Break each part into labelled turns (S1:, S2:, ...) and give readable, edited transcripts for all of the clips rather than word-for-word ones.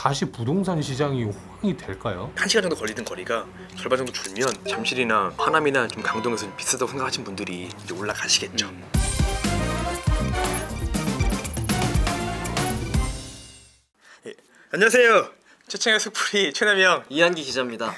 S1: 다시 부동산 시장이 호황이 될까요?
S2: 1시간 정도 걸리던 거리가 절반 정도 줄면 잠실이나 하남이나 좀 강동에서 좀 비싸다고 생각하시는 분들이 이제 올라가시겠죠. 예, 안녕하세요. 최창의 속풀이 최남영
S3: 이한기 기자입니다.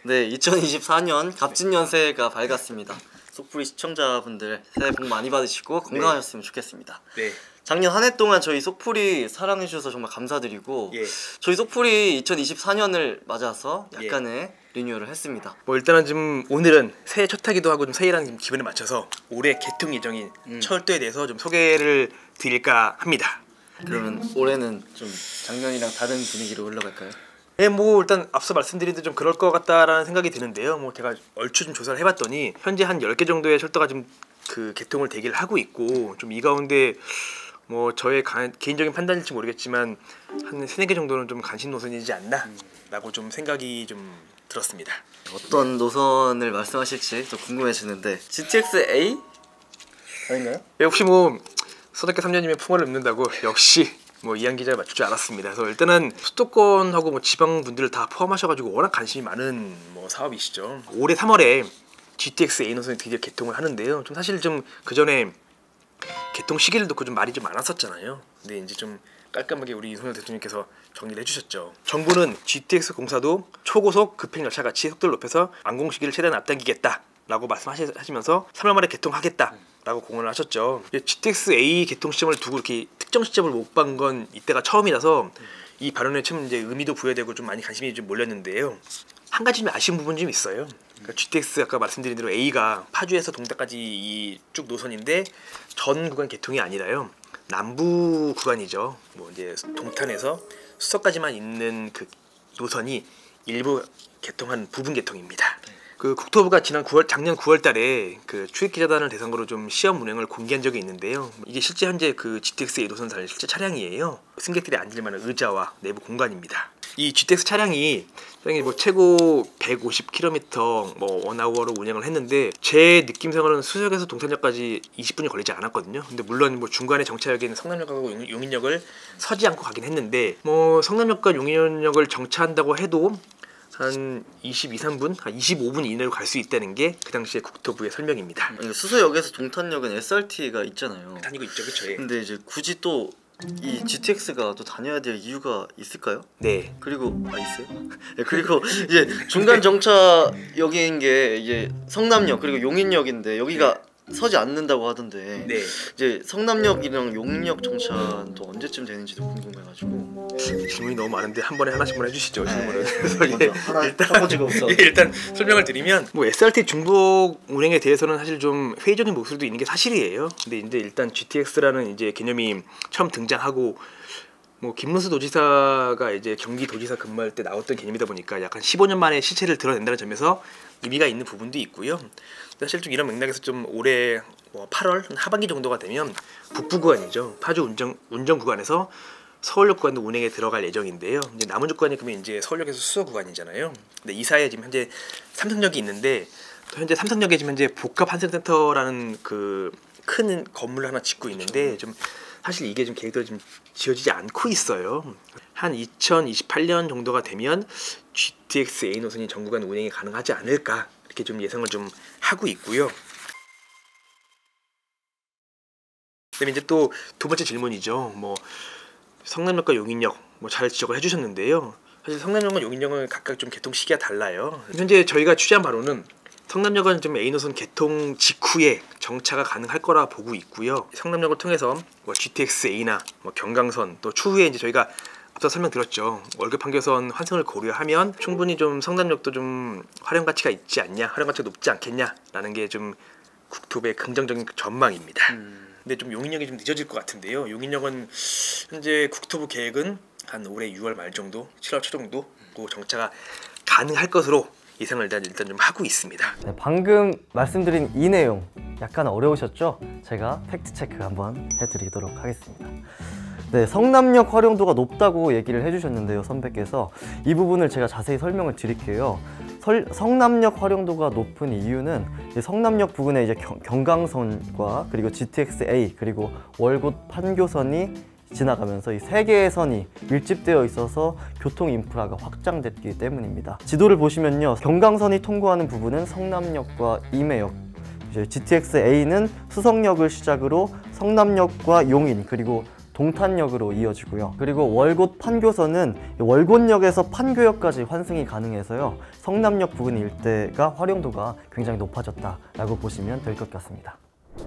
S3: 네, 2024년 갑진년새가 밝았습니다. 속풀이 시청자분들 새해 복 많이 받으시고 건강하셨으면 좋겠습니다.
S2: 네.
S3: 작년 한 해 동안 저희 속풀이 사랑해주셔서 정말 감사드리고
S2: 예.
S3: 저희 속풀이 2024년을 맞아서 약간의 리뉴얼을 했습니다.
S2: 뭐 일단은 좀 오늘은 새해 첫 타기도 하고 좀 새해라는 좀 기분에 맞춰서 올해 개통 예정인 철도에 대해서 좀 소개를 드릴까 합니다.
S3: 그러면 올해는 좀 작년이랑 다른 분위기로 흘러갈까요?
S2: 네, 뭐 일단 앞서 말씀드린 데 좀 그럴 것 같다라는 생각이 드는데요. 뭐 제가 얼추 좀 조사를 해봤더니 현재 한 10개 정도의 철도가 좀 그 개통을 대기를 하고 있고 좀 이 가운데 뭐 저의 개인적인 판단일지 모르겠지만 한 3-4개 정도는 좀 관심 노선이지 않나 라고 좀 생각이 좀 들었습니다.
S3: 어떤 노선을 말씀하실지 좀 궁금해지는데 GTX A? 아닌가요?
S2: 네, 혹시 뭐 서대계 3년이면 풍어를 읊는다고 역시 뭐 이한 기자가 맞출 줄 알았습니다. 그래서 일단은 수도권하고 뭐 지방 분들을 다 포함하셔가지고 워낙 관심이 많은 뭐 사업이시죠. 올해 3월에 GTX A 노선이 드디어 개통을 하는데요. 좀 사실 좀 그 전에 개통 시기를 놓고 좀 말이 좀 많았었잖아요. 근데 이제 좀 깔끔하게 우리 윤석열 대통령께서 정리를 해주셨죠. 정부는 GTX 공사도 초고속 급행 열차 같이 속도를 높여서 완공 시기를 최대한 앞당기겠다라고 말씀하시면서 3월 말에 개통하겠다라고 공언을 하셨죠. GTX A 개통 시점을 두고 이렇게 특정 시점을 못 본 건 이때가 처음이라서 이 발언에 참 이제 의미도 부여되고 좀 많이 관심이 좀 몰렸는데요. 한 가지 좀 아쉬운 부분이 좀 있어요. 그러니까 GTX 아까 말씀드린 대로 A가 파주에서 동작까지 이 쭉 노선인데 전 구간 개통이 아니라요. 남부 구간이죠. 뭐 이제 동탄에서 수서까지만 있는 그 노선이 일부 개통한 부분 개통입니다. 그 국토부가 작년 9월달에 그 출입기자단을 대상으로 좀 시험 운행을 공개한 적이 있는데요. 이게 실제 현재 그 GTX A 노선 달 실제 차량이에요. 승객들이 앉을 만한 의자와 내부 공간입니다. 이 GTX 차량이 뭐 최고 150km 뭐 원아워로 운행을 했는데 제 느낌상으로는 수서역에서 동탄역까지 20분이 걸리지 않았거든요. 근데 물론 뭐 중간에 정차역인 성남역하고 용인역을 서지 않고 가긴 했는데 뭐 성남역과 용인역을 정차한다고 해도 한 22-3분, 한 25분 이내로 갈 수 있다는 게 그 당시에 국토부의 설명입니다.
S3: 수서역에서 동탄역은 SRT가 있잖아요.
S2: 다니고 있죠, 그쵸? 예.
S3: 근데 이제 굳이 또 이 GTX가 또 다녀야 될 이유가 있을까요?
S2: 네.
S3: 그리고 있어요? 네, 그리고 이제 중간 정차역인 게 이제 성남역 그리고 용인역인데 여기가 서지 않는다고 하던데
S2: 네.
S3: 이제 성남역이랑 용인역 정차는 또 언제쯤 되는지도 궁금해가지고.
S2: 질문이 너무 많은데 한 번에 하나씩만 해주시죠. 질문을.
S3: 하나 일단 없어.
S2: 일단 설명을 드리면 뭐 SRT 중복 운행에 대해서는 사실 좀 회의적인 목소리도 있는 게 사실이에요. 근데 이제 일단 GTX라는 이제 개념이 처음 등장하고 뭐 김문수 도지사가 이제 경기도지사 근무할 때 나왔던 개념이다 보니까 약간 15년 만에 실체를 드러낸다는 점에서 의미가 있는 부분도 있고요. 사실 좀 이런 맥락에서 좀 올해 뭐 8월 하반기 정도가 되면 북부 구간이죠. 파주 운정 구간에서 서울역 구간도 운행에 들어갈 예정인데요. 이제 남은 구간이 그러면 이제 서울역에서 수서 구간이잖아요. 근데 이 사이에 지금 현재 삼성역이 있는데 또 현재 삼성역에 지금 현재 복합 환승센터라는 그 큰 건물을 하나 짓고 있는데 좀 사실 이게 좀 계획대로 좀 지어지지 않고 있어요. 한 2028년 정도가 되면 GTX A 노선이 전 구간 운행이 가능하지 않을까 이렇게 좀 예상을 좀 하고 있고요. 그다음에 이제 또 두 번째 질문이죠. 뭐 성남역과 용인역 뭐 잘 지적을 해주셨는데요. 사실 성남역과 용인역은 각각 좀 개통 시기가 달라요. 현재 저희가 취재한 바로는 성남역은 좀 A 노선 개통 직후에 정차가 가능할 거라 보고 있고요. 성남역을 통해서 뭐 GTX A나 뭐 경강선 또 추후에 이제 저희가 앞서 설명드렸죠. 월급 판교선 환승을 고려하면 충분히 좀 성남역도 좀 활용 가치가 있지 않냐, 활용 가치가 높지 않겠냐라는 게 좀 국토부의 긍정적인 전망입니다. 근데 좀 용인역이 좀 늦어질 것 같은데요. 용인역은 현재 국토부 계획은 한 올해 6월 말 정도, 7월 초 정도 정차가 가능할 것으로 예상을 일단 좀 하고 있습니다.
S4: 네, 방금 말씀드린 이 내용 약간 어려우셨죠? 제가 팩트체크 한번 해드리도록 하겠습니다. 네, 성남역 활용도가 높다고 얘기를 해주셨는데요, 선배께서. 이 부분을 제가 자세히 설명을 드릴게요. 성남역 활용도가 높은 이유는 성남역 부근에 이제 경강선과 그리고 GTX A 그리고 월곶 판교선이 지나가면서 이 세 개의 선이 밀집되어 있어서 교통 인프라가 확장됐기 때문입니다. 지도를 보시면요, 경강선이 통과하는 부분은 성남역과 임해역, 이제 GTX A는 수성역을 시작으로 성남역과 용인 그리고 동탄역으로 이어지고요. 그리고 월곶 판교선은 월곶역에서 판교역까지 환승이 가능해서요, 성남역 부근 일대가 활용도가 굉장히 높아졌다라고 보시면 될 것 같습니다.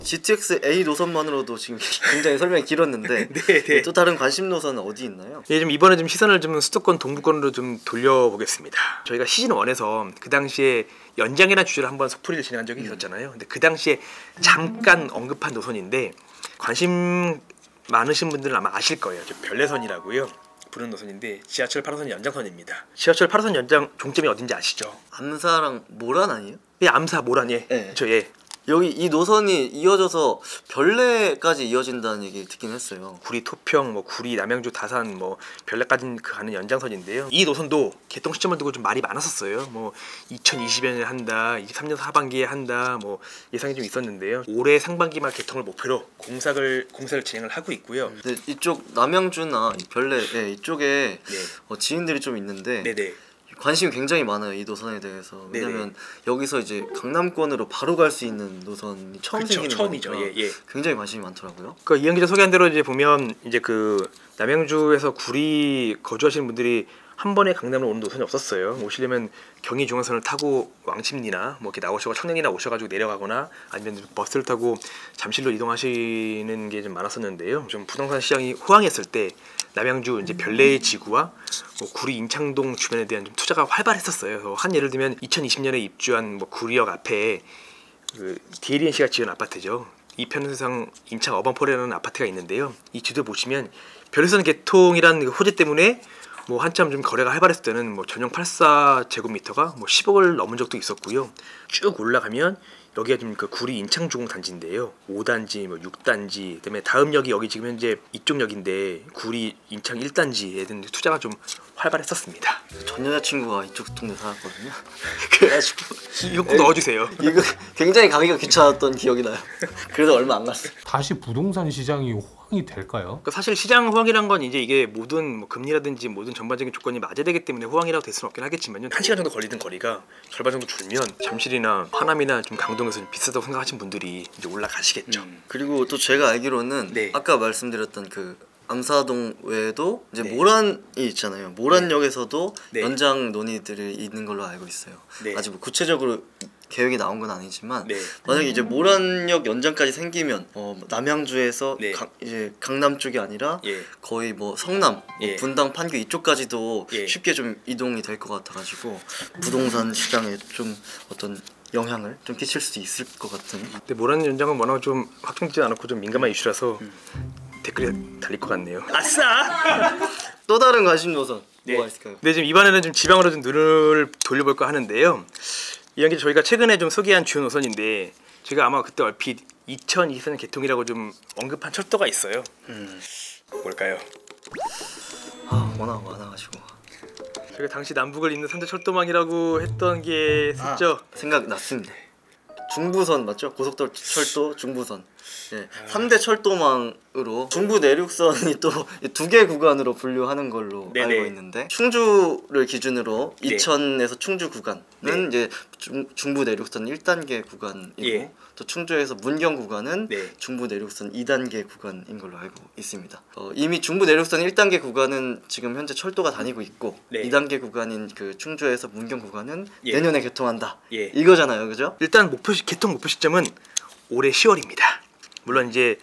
S3: GTX A 노선만으로도 지금 굉장히 설명이 길었는데
S2: 네.
S3: 또 다른 관심 노선은 어디 있나요?
S2: 예, 좀 이번에 좀 시선을 좀 수도권 동부권으로 좀 돌려보겠습니다. 저희가 시즌 1에서 그 당시에 연장이라는 주제로 한번 속풀이를 진행한 적이 있었잖아요. 근데 그 당시에 잠깐 언급한 노선인데 관심 많으신 분들은 아마 아실 거예요. 별내선이라고요 부르는 노선인데 지하철 8호선 연장선입니다. 지하철 8호선 연장 종점이 어딘지 아시죠?
S3: 암사랑 모란 아니에요?
S2: 예, 암사 모란예.
S3: 네.
S2: 예.
S3: 여기 이 노선이 이어져서 별내까지 이어진다는 얘기 듣긴 했어요.
S2: 구리 토평, 뭐 구리 남양주 다산, 뭐 별내까지 가는 연장선인데요. 이 노선도 개통 시점을 두고 좀 말이 많았었어요. 뭐 2020년에 한다, 23년 하반기에 한다, 뭐 예상이 좀 있었는데요. 올해 상반기말 개통을 목표로 공사를 진행을 하고 있고요.
S3: 근데 이쪽 남양주나 별내 이쪽에
S2: 네.
S3: 지인들이 좀 있는데
S2: 네네.
S3: 관심이 굉장히 많아요, 이 노선에 대해서. 왜냐면
S2: 네네.
S3: 여기서 이제 강남권으로 바로 갈 수 있는 노선이 처음
S2: 그쵸,
S3: 생기는
S2: 처음이죠.
S3: 거니까
S2: 예.
S3: 굉장히 관심이 많더라고요.
S2: 그 이현 기자 소개한 대로 이제 보면 이제 그 남양주에서 구리 거주하시는 분들이 한 번에 강남으로 오는 노선이 없었어요. 오시려면 경의 중앙선을 타고 왕십리나 뭐 이렇게 나오셔서 청량리나 오셔가지고 내려가거나 아니면 버스를 타고 잠실로 이동하시는 게 좀 많았었는데요. 좀 부동산 시장이 호황했을 때 남양주 이제 별내의 지구와 뭐 구리 인창동 주변에 대한 좀 투자가 활발했었어요. 한 예를 들면 2020년에 입주한 뭐 구리역 앞에 그 DLNC가 지은 아파트죠. 이편세상 인창 어반포레라는 아파트가 있는데요. 이 지도 보시면 별내선 개통이라는 그 호재 때문에 뭐 한참 좀 거래가 활발했을 때는 뭐 전용 84제곱미터가 뭐 10억을 넘은 적도 있었고요. 쭉 올라가면 여기가 좀 그 구리 인창주공 단지인데요. 5단지, 뭐 6단지, 그다음에 다음 역이 여기 지금 현재 이쪽 역인데 구리 인창 1단지에 대한 투자가 좀 활발했었습니다.
S3: 전 여자친구가 이쪽 동네 살았거든요. 그래가지고
S2: 이거 꼭 넣어주세요.
S3: 이거 굉장히 가기가 귀찮았던 기억이 나요. 그래서 얼마 안 갔어요.
S1: 다시 부동산 시장이 호황이 될까요?
S2: 그러니까 사실 시장 호황이란 건 이제 이게 모든 뭐 금리라든지 모든 전반적인 조건이 맞아되기 때문에 호황이라고 될 수는 없긴 하겠지만요. 1시간 정도 걸리던 거리가 절반 정도 줄면 잠실이나 하남이나 좀 강동에서 좀 비싸다고 생각하시는 분들이 이제 올라가시겠죠.
S3: 그리고 또 제가 알기로는
S2: 네.
S3: 아까 말씀드렸던 그 암사동 외에도 이제
S2: 네.
S3: 모란이 있잖아요. 모란역에서도
S2: 네.
S3: 연장 논의들이 있는 걸로 알고 있어요.
S2: 네.
S3: 아직 뭐 구체적으로 계획이 나온 건 아니지만
S2: 네.
S3: 만약에 이제 모란역 연장까지 생기면 남양주에서
S2: 네.
S3: 이제 강남 쪽이 아니라
S2: 예.
S3: 거의 뭐 성남, 뭐
S2: 예.
S3: 분당, 판교 이쪽까지도
S2: 예.
S3: 쉽게 좀 이동이 될 것 같아가지고 부동산 시장에 좀 어떤 영향을 좀 끼칠 수 있을 것 같은.
S2: 근데 모란 연장은 워낙 좀 확정되지 않았고 좀 민감한 이슈라서 댓글이 달릴 것 같네요. 아싸!
S3: 또 다른 관심 노선
S2: 네.
S3: 뭐가 있을까요?
S2: 근데 지금 이번에는 좀 지방으로 좀 눈을 돌려볼까 하는데요. 이런 게 저희가 최근에 좀 소개한 주요 노선인데 제가 아마 그때 얼핏 2024년 개통이라고 좀 언급한 철도가 있어요. 뭘까요?
S3: 워낙 많아가지고
S2: 저희가 당시 남북을 잇는 3대 철도망이라고 했던 게 있었죠.
S3: 생각났습니다. 중부선 맞죠? 고속도로 철도 중부선. 네, 3대 철도망으로 중부 내륙선이 또 2개 구간으로 분류하는 걸로
S2: 네네.
S3: 알고 있는데 충주를 기준으로
S2: 네.
S3: 이천에서 충주 구간은
S2: 네.
S3: 이제 중부 내륙선 1단계 구간이고
S2: 예.
S3: 또 충주에서 문경 구간은
S2: 네.
S3: 중부 내륙선 2단계 구간인 걸로 알고 있습니다. 이미 중부 내륙선 1단계 구간은 지금 현재 철도가 다니고 있고
S2: 네.
S3: 2단계 구간인 그 충주에서 문경 구간은
S2: 예.
S3: 내년에 개통한다.
S2: 예.
S3: 이거잖아요, 그죠?
S2: 일단 개통 목표 시점은 올해 10월입니다. 물론 이제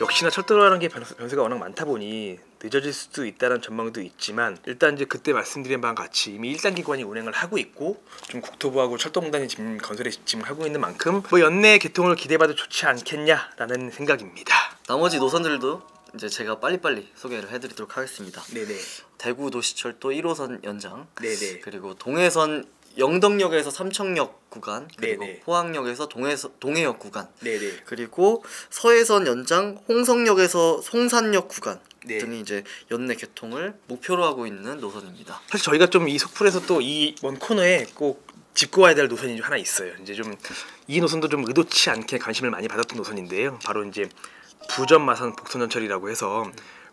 S2: 역시나 철도라는 게 변수가 워낙 많다 보니 늦어질 수도 있다는 전망도 있지만 일단 이제 그때 말씀드린 바와 같이 이미 1단계 구간이 운행을 하고 있고 좀 국토부하고 철도공단이 지금 건설에 집중하고 있는 만큼 뭐 연내 개통을 기대해봐도 좋지 않겠냐라는 생각입니다.
S3: 나머지 노선들도 이제 제가 빨리빨리 소개를 해드리도록 하겠습니다.
S2: 네네.
S3: 대구 도시철도 1호선 연장,
S2: 네네.
S3: 그리고 동해선 영덕역에서 삼청역 구간, 그리고
S2: 네네.
S3: 포항역에서 동해역 구간,
S2: 네네.
S3: 그리고 서해선 연장 홍성역에서 송산역 구간
S2: 네.
S3: 등이 이제 연내 개통을 목표로 하고 있는 노선입니다.
S2: 사실 저희가 좀 이 속풀에서 또 이 원 코너에 꼭 짚고 와야 될 노선이 좀 하나 있어요. 이제 좀 이 노선도 좀 의도치 않게 관심을 많이 받았던 노선인데요. 바로 이제 부전 마산 복선 전철이라고 해서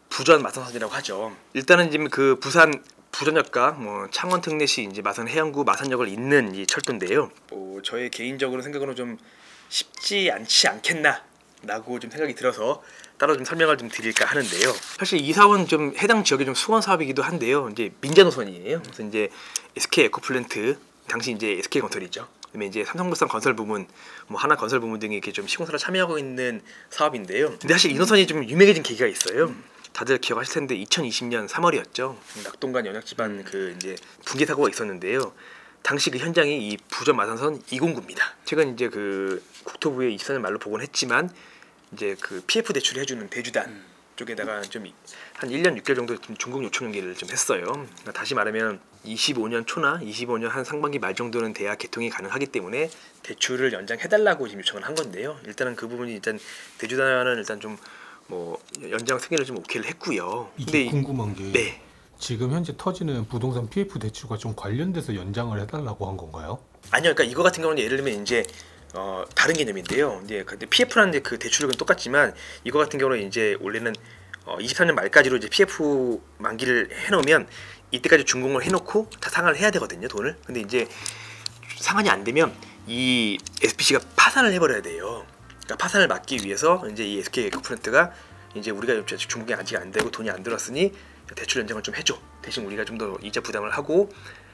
S2: 부전 마산선이라고 하죠. 일단은 지금 그 부산 부전역과 뭐 창원 특례시 이제 마산 해안구 마산역을 잇는 이 철도인데요. 뭐 저의 개인적으로 생각으로 좀 쉽지 않지 않겠나라고 좀 생각이 들어서 따로 좀 설명을 좀 드릴까 하는데요. 사실 이 사업은 좀 해당 지역의 좀 수원 사업이기도 한데요. 이제 민자 노선이에요. 그래서 이제 SK 에코플랜트 당시 이제 SK 건설이죠. 그다음에 이제 삼성물산 건설 부문, 뭐 하나 건설 부문 등이 이렇게 좀 시공사를 참여하고 있는 사업인데요. 근데 사실 이 노선이 좀 유명해진 계기가 있어요. 다들 기억하실 텐데 2020년 3월이었죠. 낙동강 연역 지반 그 이제 붕괴 사고가 있었는데요. 당시 그 현장이 이 부전 마산선 209입니다. 최근 이제 그 국토부에 24년 말로 복원을 했지만 이제 그 PF 대출을 해주는 대주단 쪽에다가 좀 한 1년 6개월 정도 좀 중국 요청 연기를 좀 했어요. 그러니까 다시 말하면 25년 초나 25년 한 상반기 말 정도는 돼야 개통이 가능하기 때문에 대출을 연장해달라고 지금 요청을 한 건데요. 일단은 그 부분이 일단 대주단은 일단 좀 뭐 연장 승인을 좀 오케이를 했고요.
S1: 이게 궁금한 게
S2: 네.
S1: 지금 현재 터지는 부동산 PF 대출과 좀 관련돼서 연장을 해달라고 한 건가요?
S2: 아니요, 그러니까 이거 같은 경우는 예를 들면 이제 다른 개념인데요. 이제 근데 PF라는 이제 그 대출은 똑같지만 이거 같은 경우는 이제 원래는 23년 말까지로 이제 PF 만기를 해놓으면 이때까지 준공을 해놓고 다 상환을 해야 되거든요, 돈을. 근데 이제 상환이 안 되면 이 SPC가 파산을 해버려야 돼요. 그러니까 파산을 막기 위해서 이제 이 SK 에코플랜트가 이제 우리가 중공이 아직 안 되고 돈이 안 들었으니 대출 연장을 좀 해줘. 대신 우리가 좀 더 이자 부담을 하고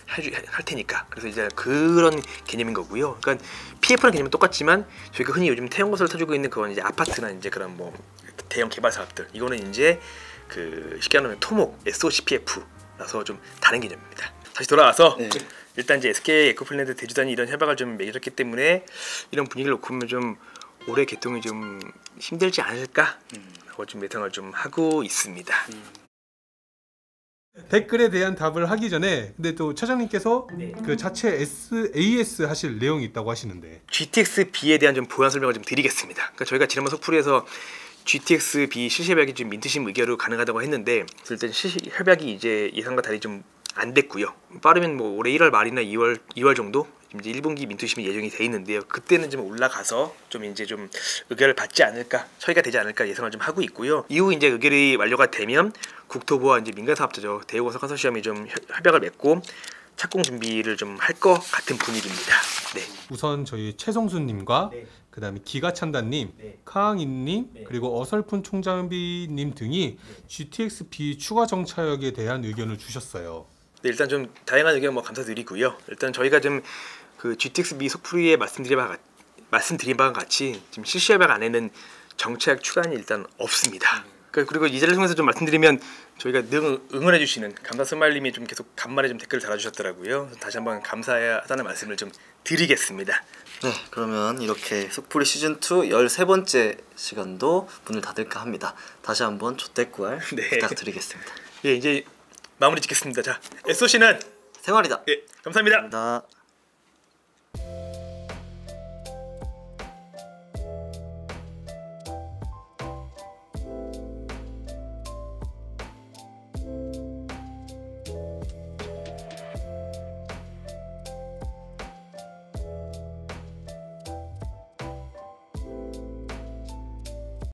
S2: 할 테니까. 그래서 이제 그런 개념인 거고요. 그러니까 PF라는 개념은 똑같지만 저희가 흔히 요즘 태형건설 터지고 있는 그건 이제 아파트나 이제 그런 뭐 대형 개발 사업들. 이거는 이제 그 쉽게 말하면 토목 SOCPF라서 좀 다른 개념입니다. 다시 돌아와서
S3: 네.
S2: 일단 이제 SK 에코플랜트 대주단이 이런 협약을 좀 맺었기 때문에 이런 분위기를 놓고 보면 좀 올해 개통이 좀 힘들지 않을까라고 좀 예상을 좀 하고 있습니다.
S1: 댓글에 대한 답을 하기 전에 근데 또 차장님께서
S2: 네.
S1: 그 자체 AS 하실 내용이 있다고 하시는데
S2: GTX-B에 대한 좀 보완 설명을 좀 드리겠습니다. 그러니까 저희가 지난번 속풀이에서 GTX-B 실시 협약이 좀 민투심 의결로 가능하다고 했는데 일단 실시 협약이 이제 예상과 달리 좀 안 됐고요. 빠르면 뭐 올해 1월 말이나 2월 정도 이제 1분기 민투심이 예정이 돼 있는데요. 그때는 좀 올라가서 좀 이제 좀 의결을 받지 않을까, 처리가 되지 않을까 예상을 좀 하고 있고요. 이후 이제 의결이 완료가 되면 국토부와 이제 민간 사업자죠, 대우건설 컨소시엄이 좀 협약을 맺고 착공 준비를 좀 할 것 같은 분위기입니다. 네.
S1: 우선 저희 최성수님과
S2: 네.
S1: 그다음에 기가찬다님,
S2: 네.
S1: 카항인님
S2: 네.
S1: 그리고 어설픈 총장비님 등이 GTX-B 추가 정차역에 대한 의견을 주셨어요.
S2: 네, 일단 좀 다양한 의견 뭐 감사드리고요. 일단 저희가 좀 그 GTX-B 속풀이에 말씀드린 바와 같이 지금 실시 협약 안에는 정차역 추가안이 일단 없습니다. 그리고 이 자리를 통해서 좀 말씀드리면 저희가 늘 응원해 주시는 감사 스마일님이 좀 계속 간만에 좀 댓글을 달아주셨더라고요. 다시 한번 감사하다는 말씀을 좀 드리겠습니다.
S3: 네, 그러면 이렇게 속풀이 시즌 2 13번째 시간도 문을 닫을까 합니다. 다시 한번 조댓구알
S2: 네.
S3: 부탁드리겠습니다.
S2: 예, 이제 마무리 짓겠습니다. 자, SOC는
S3: 생활이다.
S2: 예, 감사합니다.
S3: 감사합니다.